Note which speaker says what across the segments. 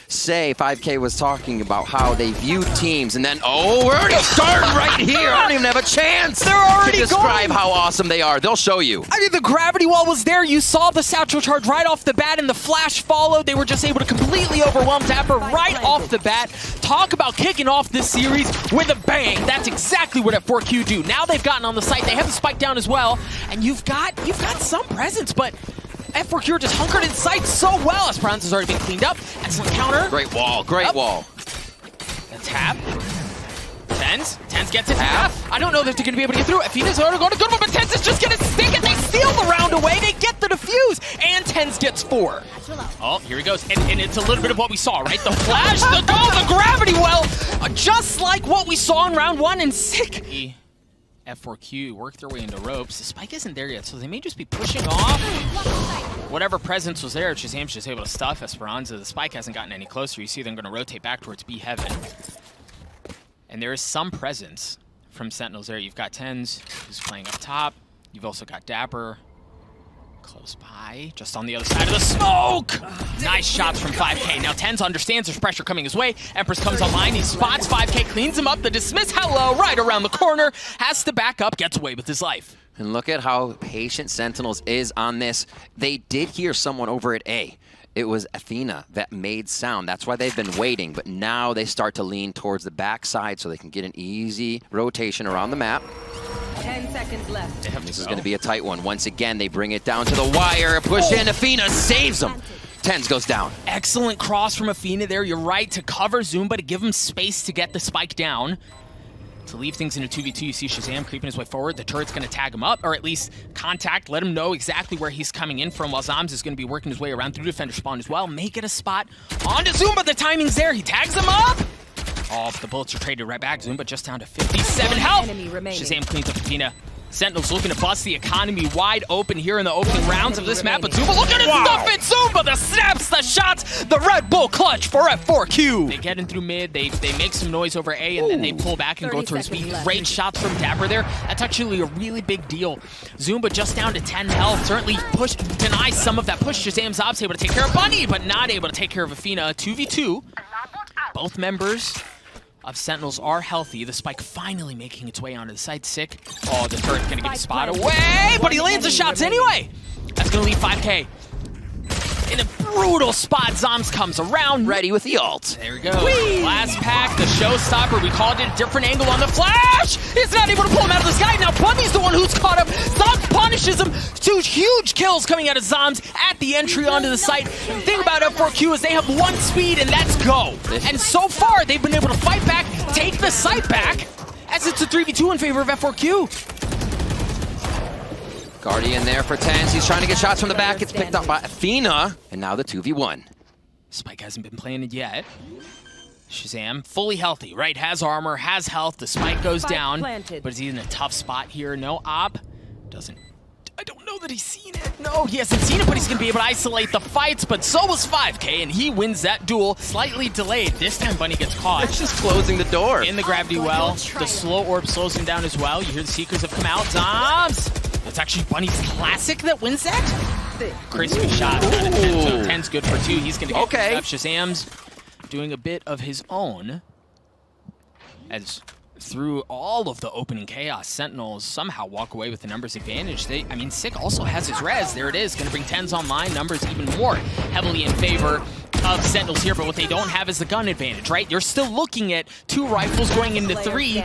Speaker 1: say 5K was talking about how they view teams, and then, oh, we're already starting right here. I don't even have a chance to describe how awesome they are. They'll show you.
Speaker 2: I mean, the gravity wall was there. You saw the satchel charge right off the bat, and the flash followed. They were just able to completely overwhelm Dapper right off the bat. Talk about kicking off this series with a bang. That's exactly what F4Q do. Now they've gotten on the site. They have the spike down as well, and you've got some presence, but F4Q are just hunkered in sight so well. Esperanza has already been cleaned up. Excellent counter.
Speaker 1: Great wall, great wall.
Speaker 2: A tap. tenz gets it half. I don't know if they're going to be able to get through. Athena's already going to good one, but tenz is just going to stick it. They steal the round away. They get the defuse, and tenz gets 4. Oh, here he goes. And it's a little bit of what we saw, right? The flash, the goal, the gravity well, just like what we saw in round 1, and sick. F4Q work their way into ropes. The spike isn't there yet, so they may just be pushing off. Whatever presence was there, Shazam's just able to stuff Esperanza. The spike hasn't gotten any closer. You see them going to rotate back towards B Heaven. And there is some presence from Sentinels there. You've got tenz, who's playing up top. You've also got Dapper close by, just on the other side of the smoke. Nice shots from 5K. Now tenz understands there's pressure coming his way. Empress comes online. He spots 5K, cleans him up. The dismiss, hello, right around the corner. Has to back up, gets away with his life.
Speaker 1: And look at how patient Sentinels is on this. They did hear someone over at A. It was Athena that made sound. That's why they've been waiting. But now they start to lean towards the backside so they can get an easy rotation around the map.
Speaker 3: 10 seconds left.
Speaker 1: This is going to be a tight one. Once again, they bring it down to the wire. Push in. Athena saves them. tenz goes down.
Speaker 2: Excellent cross from Athena there. You're right, to cover Zumba, to give him space to get the spike down. To leave things in a 2v2, you see Shazam creeping his way forward. The turret's going to tag him up, or at least contact, let him know exactly where he's coming in from, while zombs is going to be working his way around through defender spawn as well. Make it a spot onto Zumba. The timing's there. He tags him up. Oh, the bullets are traded right back. Zumba just down to 57 health. Shazam cleans up Athena. Sentinels looking to bust the economy wide open here in the opening rounds of this map, but Zumba, look at it, stuff it! Zumba, the snaps, the shots, the Red Bull clutch for F4Q. They get in through mid, they make some noise over A, and then they pull back and go towards B. Great shots from Dapper there. That's actually a really big deal. Zumba just down to 10 health, certainly denies some of that push. Shazam's Zob's able to take care of Bunny, but not able to take care of Athena. 2v2. Both members of Sentinels are healthy. The spike finally making its way onto the site. Sick. Oh, the turret's gonna get a spot away, but he lands the shots anyway. That's gonna leave 5K in a brutal spot. Zombs comes around,
Speaker 1: ready with the ult.
Speaker 2: There we go. Last pack, the showstopper. We called it a different angle on the flash. He's not able to pull him out of the sky. Now Bunny's the one who's caught up. Zombs punishes him. 2 huge kills coming out of Zombs at the entry onto the site. The thing about F4Q is they have 1 speed, and that's go. And so far, they've been able to fight back, take the site back, as it's a 3v2 in favor of F4Q.
Speaker 1: Guardian there for tenz. He's trying to get shots from the back. It's picked up by Athena. And now the 2v1.
Speaker 2: Spike hasn't been planted yet. Shazam, fully healthy, right? Has armor, has health. The spike goes down. But is he in a tough spot here? No op. I don't know that he's seen it. No, he hasn't seen it, but he's going to be able to isolate the fights. But so was 5K, and he wins that duel. Slightly delayed. This time Bunny gets caught.
Speaker 1: It's just closing the door.
Speaker 2: In the gravity well. The slow orb slows him down as well. You hear the Seekers have come out. Zombs! It's actually Bunny's classic that wins that. Crispy shot. tenz good for 2. He's going to get up. Shazam's doing a bit of his own. As through all of the opening chaos, Sentinels somehow walk away with the numbers advantage. I mean, Sick also has his res. There it is. Going to bring tenz online. Numbers even more heavily in favor of Sentinels here, but what they don't have is the gun advantage, right? You're still looking at 2 rifles going into 3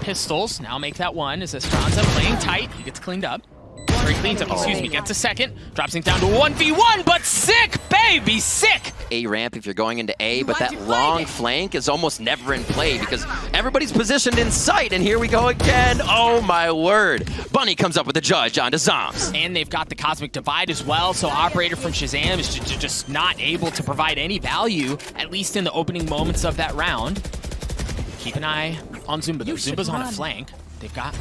Speaker 2: pistols. Now make that 1 as Esperanza playing tight. He gets cleaned up. Or he cleans up, excuse me, gets a second. Drops it down to 1v1, but Sick, baby, Sick!
Speaker 1: A ramp if you're going into A, but that long flank is almost never in play because everybody's positioned in sight, and here we go again. Oh my word. Bunny comes up with the judge onto zombs.
Speaker 2: And they've got the Cosmic Divide as well, so Operator from Shazam is just not able to provide any value, at least in the opening moments of that round. Keep an eye on Zumba though. Zumba's on a flank. They've got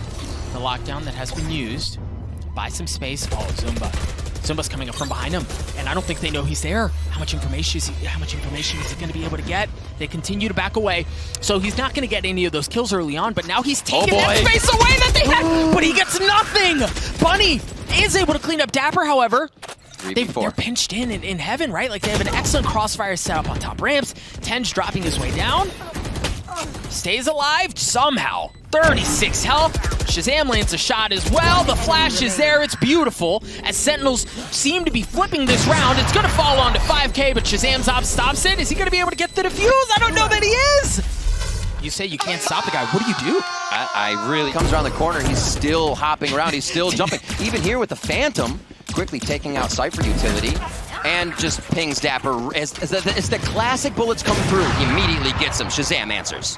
Speaker 2: the lockdown that has been used. Buy some space. Oh, Zumba. Zumba's coming up from behind him, and I don't think they know he's there. How much information is he going to be able to get? They continue to back away, so he's not going to get any of those kills early on, but now he's taking that space away that they had, but he gets nothing! Bunny is able to clean up Dapper, however. They're pinched in heaven, right? Like, they have an excellent crossfire setup on top ramps. tenz dropping his way down. Stays alive somehow. 36 health. ShazAM lands a shot as well. The flash is there. It's beautiful. As Sentinels seem to be flipping this round, it's going to fall onto 5K, but ShazAm's op stops it. Is he going to be able to get the defuse? I don't know that he is. You say you can't stop the guy. What do you do?
Speaker 1: I really comes around the corner. He's still hopping around. He's still jumping. Even here with the Phantom, quickly taking out Cypher utility. And just pings Dapper. As the classic bullets come through, he immediately gets them. ShazAm answers.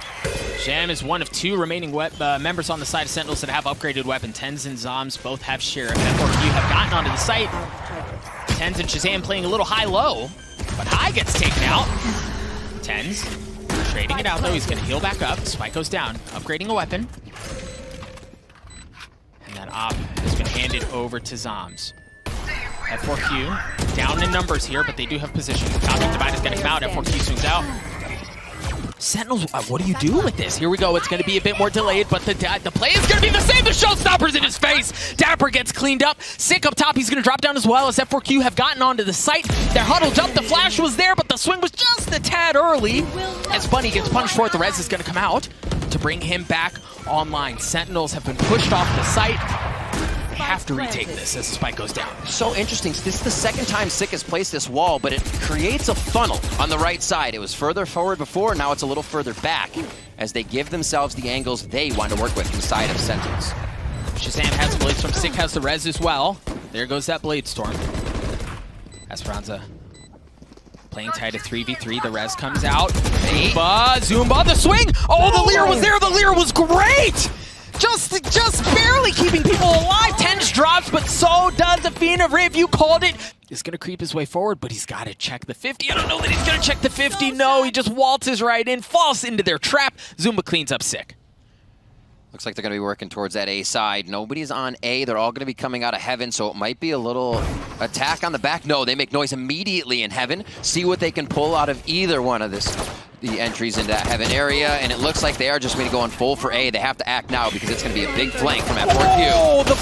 Speaker 2: ShazAm is one of 2 remaining members on the side of Sentinels that have upgraded weapon. tenz and zombs both have Sheriff. F4Q have gotten onto the site. tenz and ShazAm playing a little high-low, but High gets taken out. tenz trading it out, though. He's going to heal back up. Spike goes down, upgrading a weapon. And that op has been handed over to zombs. F4Q down in numbers here, but they do have position. Cosmic Divide is going to come out. F4Q swings out. Sentinels, what do you do with this? Here we go. It's going to be a bit more delayed, but the play is going to be the same. The showstopper's in his face. Dapper gets cleaned up. Sick up top. He's going to drop down as well as F4Q have gotten onto the site. They're huddled up. The flash was there, but the swing was just a tad early. As Bunny gets punished for it, the res is going to come out to bring him back online. Sentinels have been pushed off the site. They have to retake this as the spike goes down.
Speaker 1: So interesting. This is the second time Sick has placed this wall, but it creates a funnel on the right side. It was further forward before, now it's a little further back as they give themselves the angles they want to work with inside of Sentinels.
Speaker 2: ShazAm has Blade Storm, Sick has the res as well. There goes that Blade Storm. Esperanza playing tight at 3v3, the res comes out. Zumba, the swing! Oh, the Leer was there, the Leer was great! Just barely keeping people alive. tenz drops, but so does the Fiend of Riv. You called it. He's going to creep his way forward, but he's got to check the 50. I don't know that he's going to check the 50. No, he just waltzes right in, falls into their trap. Zumba cleans up Sick.
Speaker 1: Looks like they're going to be working towards that A side. Nobody's on A. They're all going to be coming out of heaven, so it might be a little attack on the back. No, they make noise immediately in heaven. See what they can pull out of either one of the entries into that heaven area, and it looks like they are just going to go on full for A. They have to act now because it's going to be a big flank from F4Q.
Speaker 2: Oh, the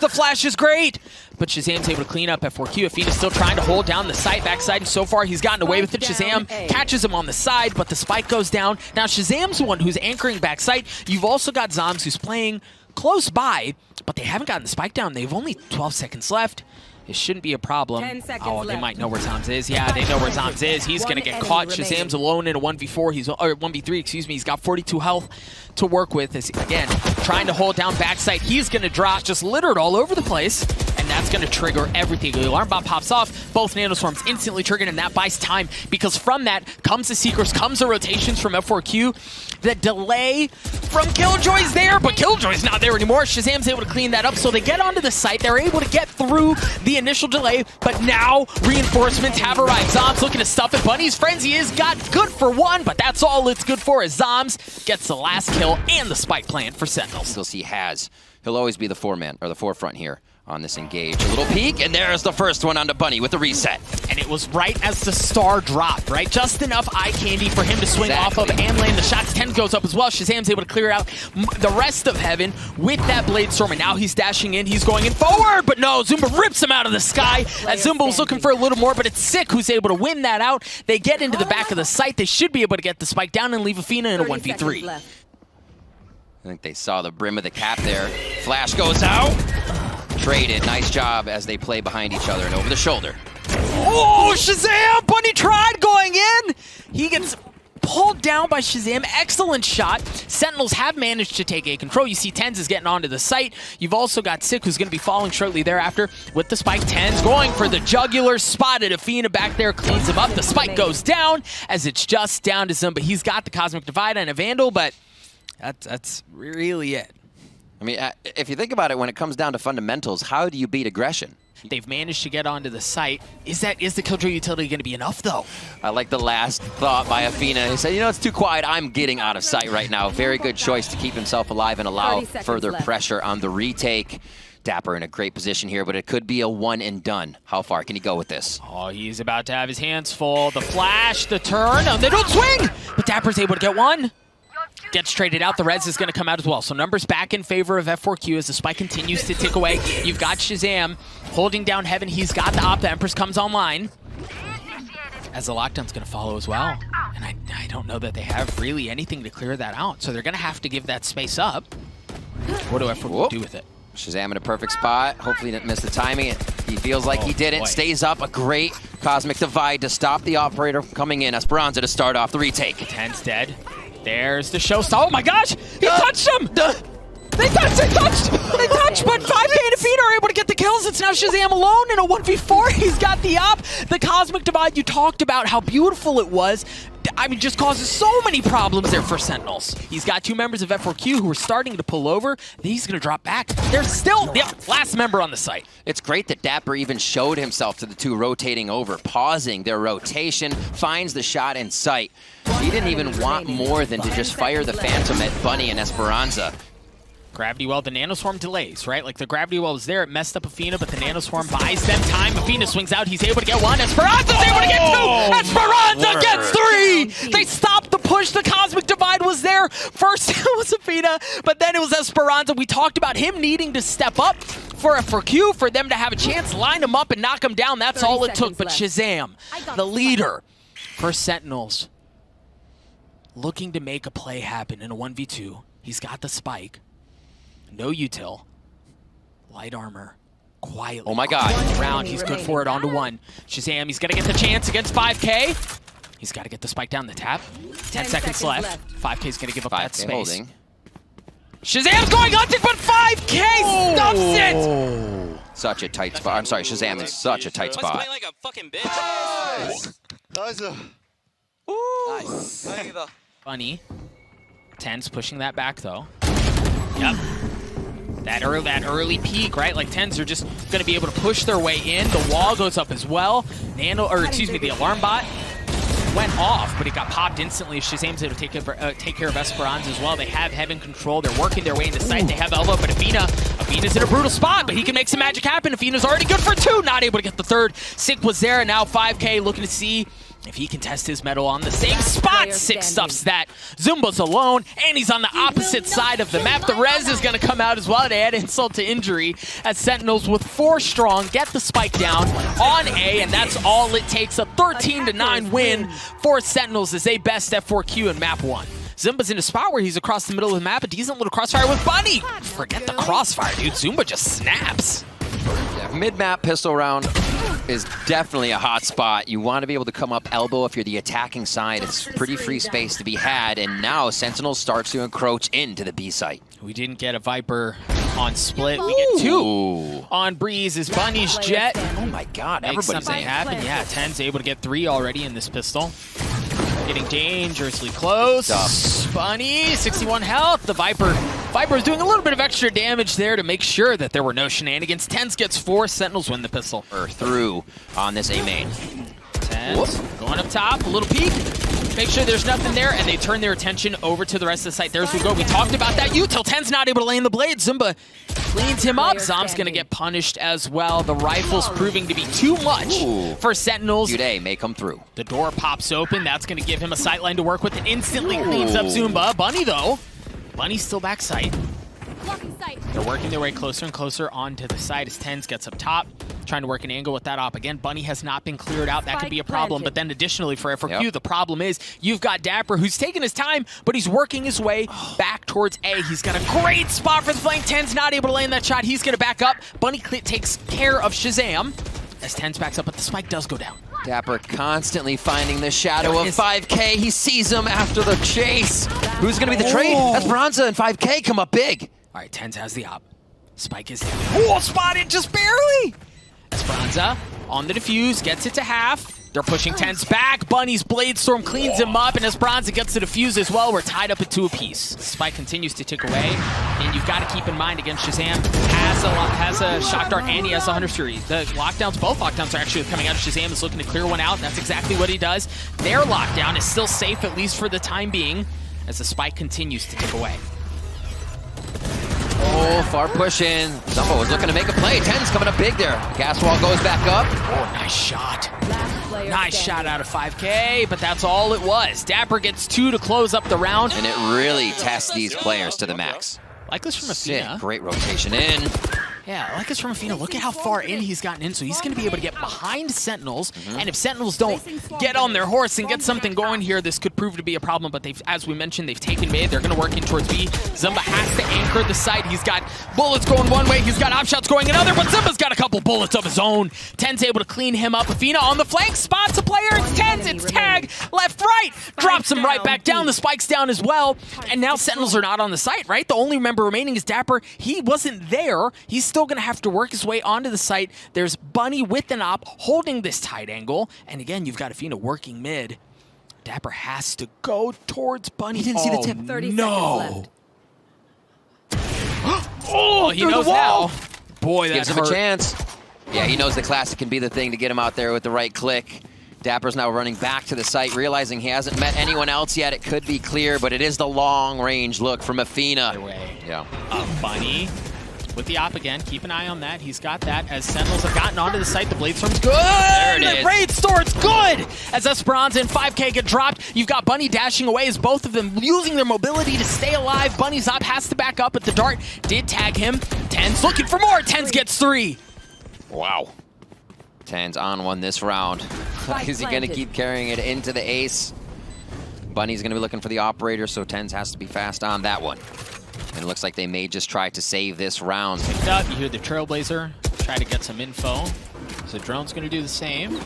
Speaker 2: flash is great. But ShazAm's able to clean up F4Q. Afina's still trying to hold down the site backside, and so far he's gotten away with it. ShazAm catches him on the side, but the spike goes down. Now ShazAm's the one who's anchoring backside. You've also got zombs who's playing close by, but they haven't gotten the spike down. They've only 12 seconds left. It shouldn't be a problem. Oh, they might know where Zombs is. Yeah, they know where Zombs is. He's going to get caught. ShazAm's alone in a 1v4. Or 1v3, excuse me. He's got 42 health to work with. As, again, trying to hold down backside. He's going to drop, just littered all over the place. And that's going to trigger everything. The alarm bomb pops off. Both nanoswarms instantly triggered, and that buys time. Because from that comes the Seekers, comes the rotations from F4Q. The delay from Killjoy's there, but Killjoy's not there anymore. ShazAm's able to clean that up, so they get onto the site. They're able to get through the initial delay, but now reinforcements have arrived. Zombs looking to stuff it. Bunny's frenzy is got good for one, but that's all it's good for as Zombs gets the last kill and the spike plant for Sentinels.
Speaker 1: Still see Has. He'll always be the foreman, or the forefront here on this engage. A little peek, and there's the first one onto Bunny with the reset.
Speaker 2: And it was right as the star dropped, right? Just enough eye candy for him to swing off of and land the shots. tenz goes up as well. ShazAm's able to clear out the rest of heaven with that Blade Storm, and now he's dashing in. He's going in forward, but no, Zumba rips him out of the sky. As Zumba was looking for a little more, but it's Sick who's able to win that out. They get into the back of the site. They should be able to get the spike down and leave Afina in a 1v3.
Speaker 1: I think they saw the brim of the cap there. Flash goes out. Traded. Nice job as they play behind each other and over the shoulder.
Speaker 2: Oh, ShazAm! Bunny tried going in! He gets pulled down by ShazAm. Excellent shot. Sentinels have managed to take A control. You see tenz is getting onto the site. You've also got Sick, who's going to be falling shortly thereafter with the spike. tenz going for the jugular. Spotted Afina back there, cleans him up. The spike goes down as it's just down to Zumba. He's got the Cosmic Divide and a Vandal, but that's really it.
Speaker 1: I mean, if you think about it, when it comes down to fundamentals, how do you beat aggression?
Speaker 2: They've managed to get onto the site. Is the Killjoy utility going to be enough, though?
Speaker 1: I like the last thought by Afina. He said, you know, it's too quiet. I'm getting out of sight right now. Very good choice to keep himself alive and allow further pressure on the retake. Dapper in a great position here, but it could be a one and done. How far can he go with this?
Speaker 2: Oh, he's about to have his hands full. The flash, the turn. Oh, they don't swing! But Dapper's able to get one. gets traded out. The res is going to come out as well. So numbers back in favor of F4Q as the spike continues to tick away. You've got Shazam holding down Heaven. He's got the op. The Empress comes online. As the lockdown's going to follow as well. And I don't know that they have really anything to clear that out. So they're going to have to give that space up. What do F4Q do with it?
Speaker 1: Shazam in a perfect spot. Hopefully he didn't miss the timing. He feels like he didn't.
Speaker 2: Boy.
Speaker 1: Stays up. A great Cosmic Divide to stop the operator from coming in. Esperanza to start off the retake.
Speaker 2: Tenz dead. There's the showstopper. Oh my gosh! He touched him! They touched! But 5K and Afina are able to get the kills. It's now Shazam alone in a 1v4. He's got the op. The Cosmic Divide, you talked about how beautiful it was. I mean, just causes so many problems there for Sentinels. He's got 2 members of F4Q who are starting to pull over. He's going to drop back. They're still the last member on the site.
Speaker 1: It's great that Dapper even showed himself to the 2 rotating over, pausing their rotation, finds the shot in sight. He didn't even want more than to just fire the Phantom at Bunny and Esperanza.
Speaker 2: Gravity Well, the Nanoswarm delays, right? Like, the Gravity Well was there, it messed up Afina, but the Nanoswarm buys them time. Afina swings out, he's able to get 1. Esperanza's able to get 2! Esperanza gets 3! They stopped the push, the Cosmic Divide was there. First it was Afina, but then it was Esperanza. We talked about him needing to step up for F4Q, for them to have a chance, line him up and knock him down. That's all it took, but Shazam, the leader for Sentinels, looking to make a play happen in a 1v2. He's got the spike. No util. Light armor. Quietly.
Speaker 1: Oh my god.
Speaker 2: Round. He's good for it. On to 1. Shazam, he's going to get the chance against 5K. He's got to get the spike down the tap. 10 seconds left. 5K's going to give up that space.
Speaker 1: Holding.
Speaker 2: Shazam's going hunting, but 5K stops it!
Speaker 1: Such a tight spot. I'm sorry, Shazam is such a tight spot.
Speaker 4: Playing like a fucking bitch. Nice.
Speaker 2: Funny. Tenz pushing that back, though. Yep. That early peak, right? Like, Tenz are just going to be able to push their way in. The wall goes up as well. The alarm bot went off, but it got popped instantly. Shazam's able to take care of Esperanza as well. They have Heaven control. They're working their way into sight. They have Elbow, but Afina's in a brutal spot, but he can make some magic happen. Afina's already good for 2. Not able to get the 3rd. Sick was there, and now 5K looking to see if he can test his mettle on the same spot. Sick stuffs that. Zumba's alone, and he's on the opposite side of the map. The res is going to come out as well to add insult to injury as Sentinels with 4 strong get the spike down on A, and that's all it takes. A 13-9 win for Sentinels as they best F4Q in map 1. Zumba's in a spot where he's across the middle of the map. A decent little crossfire with Bunny. Forget the crossfire, dude. Zumba just snaps.
Speaker 1: Yeah, mid-map pistol round is definitely a hot spot. You want to be able to come up elbow if you're the attacking side. It's pretty free space to be had, and now Sentinel starts to encroach into the B site.
Speaker 2: We didn't get a Viper on split. We get 2 on Breeze as Bunny's jet.
Speaker 1: Oh my god,
Speaker 2: Makes
Speaker 1: everybody's
Speaker 2: something
Speaker 1: in.
Speaker 2: happen. Yeah, Tenz able to get 3 already in this pistol. Getting dangerously close. Bunny, 61 health. The Viper is doing a little bit of extra damage there to make sure that there were no shenanigans. Tenz gets 4. Sentinels win the pistol.
Speaker 1: Through on this A main.
Speaker 2: Tenz going up top, a little peek. Make sure there's nothing there, and they turn their attention over to the rest of the site. There's we go. We talked about that. Util, Tenz not able to lay in the blade. Zumba cleans him up. Zom's going to get punished as well. The rifle's proving to be too much for Sentinels.
Speaker 1: Today may come through.
Speaker 2: The door pops open. That's going to give him a sightline to work with. It instantly cleans up Zumba. Bunny, though. Bunny's still back sight. They're working their way closer and closer onto the side as Tenz gets up top, trying to work an angle with that op. Again, Bunny has not been cleared out. That could be a problem. But then additionally for F4Q, the problem is you've got Dapper, who's taking his time, but he's working his way back towards A. He's got a great spot for the flank. Tenz not able to land that shot. He's going to back up. Bunny takes care of Shazam as Tenz backs up, but the spike does go down.
Speaker 1: Dapper constantly finding the shadow of 5K. He sees him after the chase. Who's going to be the trade? Esperanza and 5K come up big.
Speaker 2: All right, Tenz has the op. Spike is down. Spotted just barely. Esperanza on the defuse, gets it to half. They're pushing Tenz back. Bunny's Blade Storm cleans him up, and Esperanza gets the defuse as well. We're tied up at 2 apiece. Spike continues to tick away, and you've got to keep in mind against Shazam has a shock dart and he has a Hunter Fury. The lockdowns, both lockdowns are actually coming out. Shazam is looking to clear one out, and that's exactly what he does. Their lockdown is still safe, at least for the time being, as the Spike continues to tick away.
Speaker 1: Oh, far push in. Zumba was looking to make a play. Tenz coming up big there. Gas wall goes back up.
Speaker 2: Oh, nice shot. Nice shot out of 5K, but that's all it was. Dapper gets 2 to close up the round.
Speaker 1: And it really tests these players to the max.
Speaker 2: Like this from
Speaker 1: Sick,
Speaker 2: Athena.
Speaker 1: great rotation in.
Speaker 2: Yeah, I like this from Athena. Look at how far in he's gotten in, so he's going to be able to get behind Sentinels. And if Sentinels don't get on their horse and get something going here, this could prove to be a problem. But they've, as we mentioned, they've taken mid. They're going to work in towards B. Zumba has to anchor the site. He's got bullets going one way. He's got op shots going another, but Zumba's got a couple bullets of his own. Tenz able to clean him up. Athena on the flank, spots a player. It's Tenz. It's tag. Left, right. Drops him right back down. The spike's down as well. And now Sentinels are not on the site, right? The only member remaining is Dapper. He wasn't there. He's still going to have to work his way onto the site. There's Bunny with an op holding this tight angle. And again, you've got Athena working mid. Dapper has to go towards Bunny.
Speaker 1: He didn't see the tip.
Speaker 3: 30
Speaker 2: No.
Speaker 3: seconds left.
Speaker 2: Oh, he knows now. Boy, that
Speaker 1: Gives him
Speaker 2: hurt.
Speaker 1: a chance. Yeah, he knows the classic can be the thing to get him out there with the right click. Dapper's now running back to the site, realizing he hasn't met anyone else yet. It could be clear, but it is the long-range look from Athena.
Speaker 2: Away.
Speaker 1: Yeah.
Speaker 2: Bunny with the op again. Keep an eye on that. He's got that. As Sentinels have gotten onto the site, the blade storm's good.
Speaker 1: There it
Speaker 2: The
Speaker 1: is.
Speaker 2: raid store's good. As Esperanza and 5K get dropped, you've got Bunny dashing away as both of them using their mobility to stay alive. Bunny's op has to back up, but the dart did tag him. Tenz looking for more. Tenz gets 3.
Speaker 1: Wow. Tenz on one this round. Is he going to keep carrying it into the ace? Bunny's going to be looking for the operator, so Tenz has to be fast on that one. And it looks like they may just try to save this round.
Speaker 2: Picked up, you hear the Trailblazer try to get some info. So Drone's going to do the same.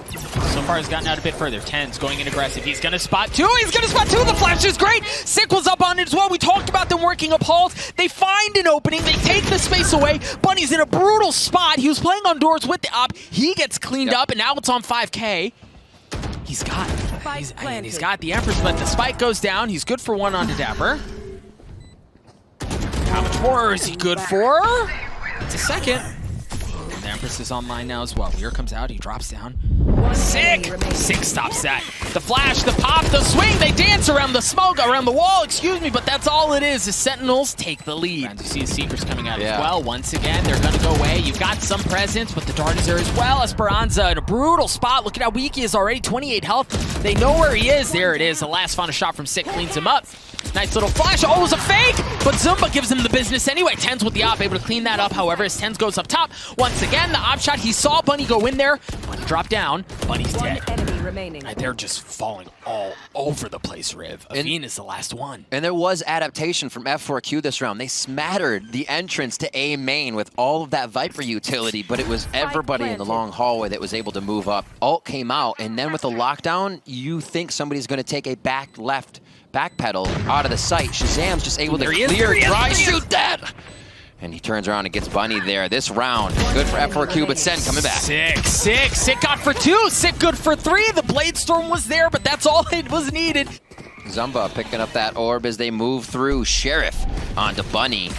Speaker 2: So far, he's gotten out a bit further. Tenz going in aggressive. He's going to spot 2. He's going to spot 2. The flash is great. Sick was up on it as well. We talked about them working up halls. They find an opening. They take the space away. Bunny's in a brutal spot. He was playing on doors with the op. He gets cleaned up, and now it's on 5K. He's got he's got the Empress, but the spike goes down. He's good for 1 onto Dapper. How much more is he good for? It's a second. And the Empress is online now as well. Lear comes out. He drops down. Sick! Sick stops that. The flash, the pop, the swing. They dance around the smoke, around the wall, excuse me, but that's all it is. The Sentinels take the lead. And you see the Seekers coming out as well. Once again, they're going to go away. You've got some presence, but the dart is there as well. Esperanza in a brutal spot. Look at how weak he is already. 28 health. They know where he is. There it is. The last final shot from Sick cleans him up. Nice little flash. Oh, it was a fake, but Zumba gives him the business anyway. Tenz with the op, able to clean that up. However, as Tenz goes up top, once again, the op shot, he saw Bunny go in there. Bunny dropped down. Bunny's dead.
Speaker 3: Enemy remaining.
Speaker 2: They're just falling all over the place, Riv. Athena's the last one.
Speaker 1: And there was adaptation from F4Q this round. They smattered the entrance to A main with all of that Viper utility, but it was everybody in the long hallway that was able to move up. Ult came out, and then with the lockdown, you think somebody's going to take a backpedal out of the site. Shazam's just able to clear, dry shoot that. And he turns around and gets Bunny there. This round, good for F4Q, but Sen coming back.
Speaker 2: Sick got for 2, Sick good for 3. The Blade Storm was there, but that's all it was needed.
Speaker 1: Zumba picking up that orb as they move through. Sheriff onto Bunny.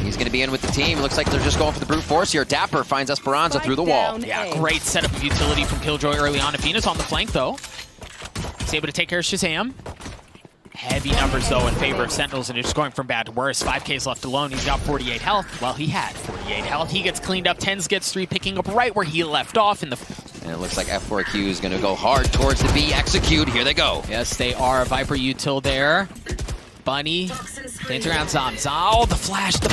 Speaker 1: He's going to be in with the team. Looks like they're just going for the brute force here. Dapper finds Esperanza through the wall.
Speaker 2: Yeah, great setup of utility from Killjoy early on. Athena's on the flank, though. He's able to take care of Shazam. Heavy numbers, though, in favor of Sentinels, and they're just going from bad to worse. 5K's left alone. He's got 48 health. Well, he had 48 health. He gets cleaned up. Tenz gets 3, picking up right where he left off in the...
Speaker 1: And it looks like F4Q is going to go hard towards the B. Execute. Here they go.
Speaker 2: Yes, they are. Viper util there. Bunny dance around Zombs. Oh, the flash, but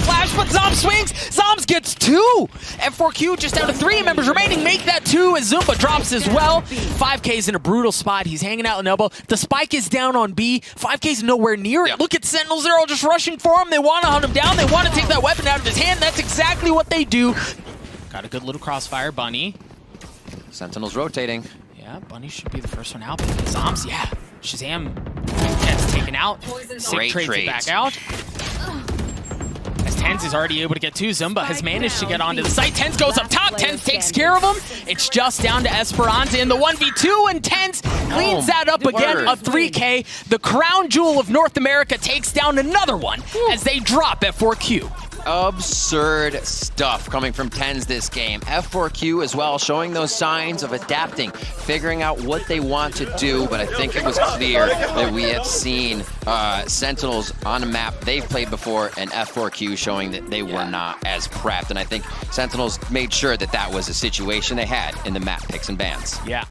Speaker 2: Zombs swings. Zombs gets 2. F4Q just down to 3 members remaining. Make that 2 as Zumba drops as well. 5K's in a brutal spot. He's hanging out in elbow. The spike is down on B. 5K's nowhere near it. Look at Sentinels. They're all just rushing for him. They want to hunt him down. They want to take that weapon out of his hand. That's exactly what they do. Got a good little crossfire, Bunny.
Speaker 1: Sentinels rotating.
Speaker 2: Yeah, Bunny should be the first one out. Zombs, yeah. Shazam gets taken out. Sick trades it back out. As Tenz is already able to get 2. Zumba has managed to get onto the site. Tenz goes up top. Tenz takes care of him. It's just down to Esperanza in the 1v2, and Tenz cleans that up again. A 3K. The crown jewel of North America takes down another one as they drop F4Q.
Speaker 1: Absurd stuff coming from Tenz this game. F4Q as well, showing those signs of adapting, figuring out what they want to do, but I think it was clear that we have seen Sentinels on a map they've played before, and F4Q showing that they were not as prepped, and I think Sentinels made sure that that was a situation they had in the map picks and bans.
Speaker 2: Yeah.